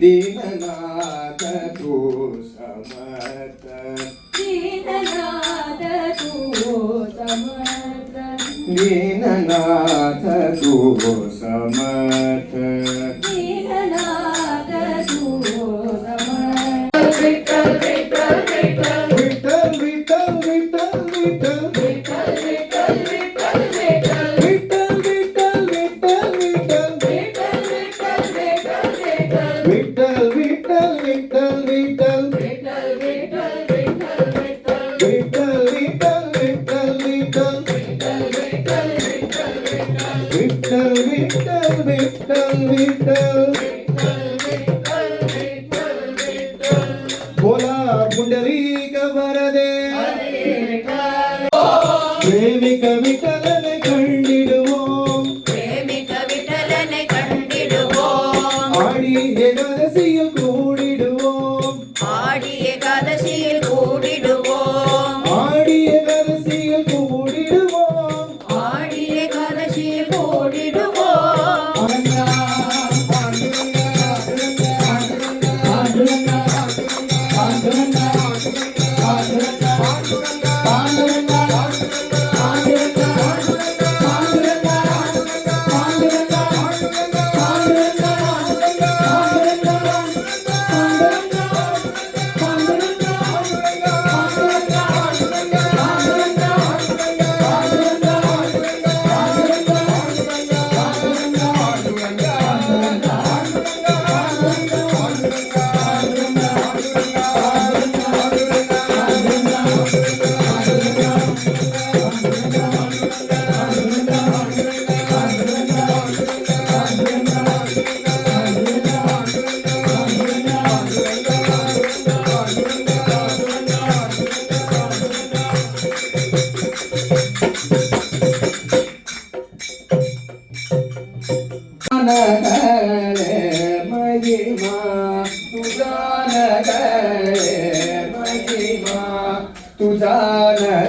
दीननाथ तू समर्थ, दीननाथ तू समर्थ, दीननाथ तू समर्थ, दीननाथ तू समर्थ. विठ्ठल विठ्ठल विठ्ठल विठ्ठल विठ्ठल विठ्ठल विठ्ठल विठ्ठल बोला पुंडरीक वरदे प्रेमिक विठ्ठलने कंडिडुवोम, प्रेमिक विठ्ठलने कंडिडुवोम, आडी एकादशीயில் கூடிடுவோம், ஆடி ஏகாதசியில் கூடிடுவோம், ஆடி ஏகாதசியில் கூடிடுவோம், ஆடி ஏகாதசியில் கூடிடுவோம்.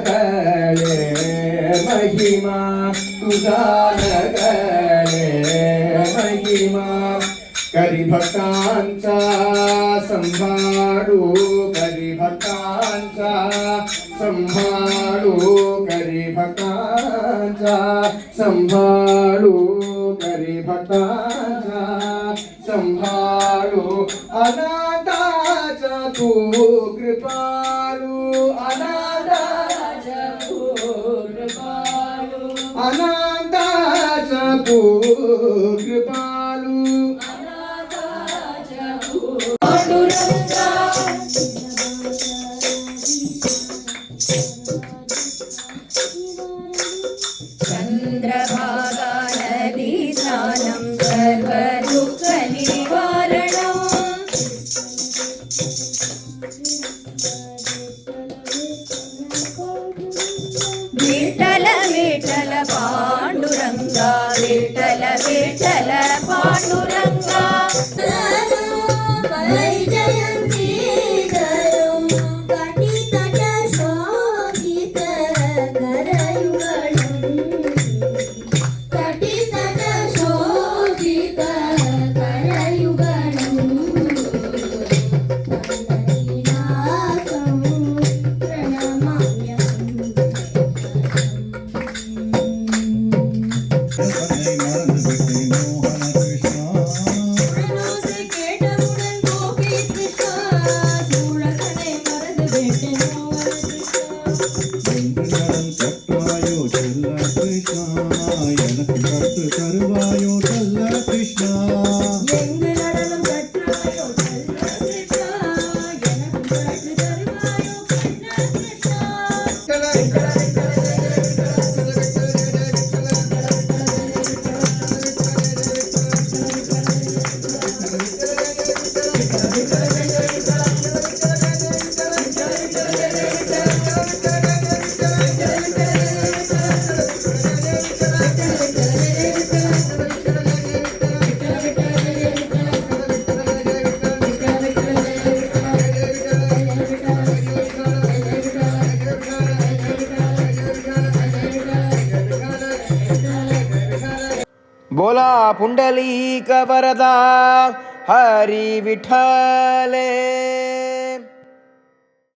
नगले महिमा तुझा नगले महिमा करी भक्तांचा संभाळू करी भक्तांचा संभाळू करी भक्तांचा संभाळू करी भक्तांचा संभाळू अनाथाचा तू कृपाळू अनाथाचा तू कृपाळू अनाथाचा तू कृपाळू अनाथाचा तू पांडुरंगा चंद्रभागा नदी स्नानं सर्व दुःख निवारणम् विठ्ठल विठ्ठल पांडुरंगा विठ्ठल विठ्ठल पांडुरंगा जयंती करून काठी ताटा शोभित करयुगणं काठी ताटा शोभित करयुगणं पंढरीनाथं प्रणमाम्यहम् मनोसे केटमुडन गोपी कृष्ण सूळखने मरद भेटे मोहन कृष्ण எங்கு நடனம் கற்றாயோ செல்ல கிருஷ்ணா எனக்கு கற்று தருவாயோ கண்ண கிருஷ்ணா बोला पुंडलीक वरदा हरी विठ्ठले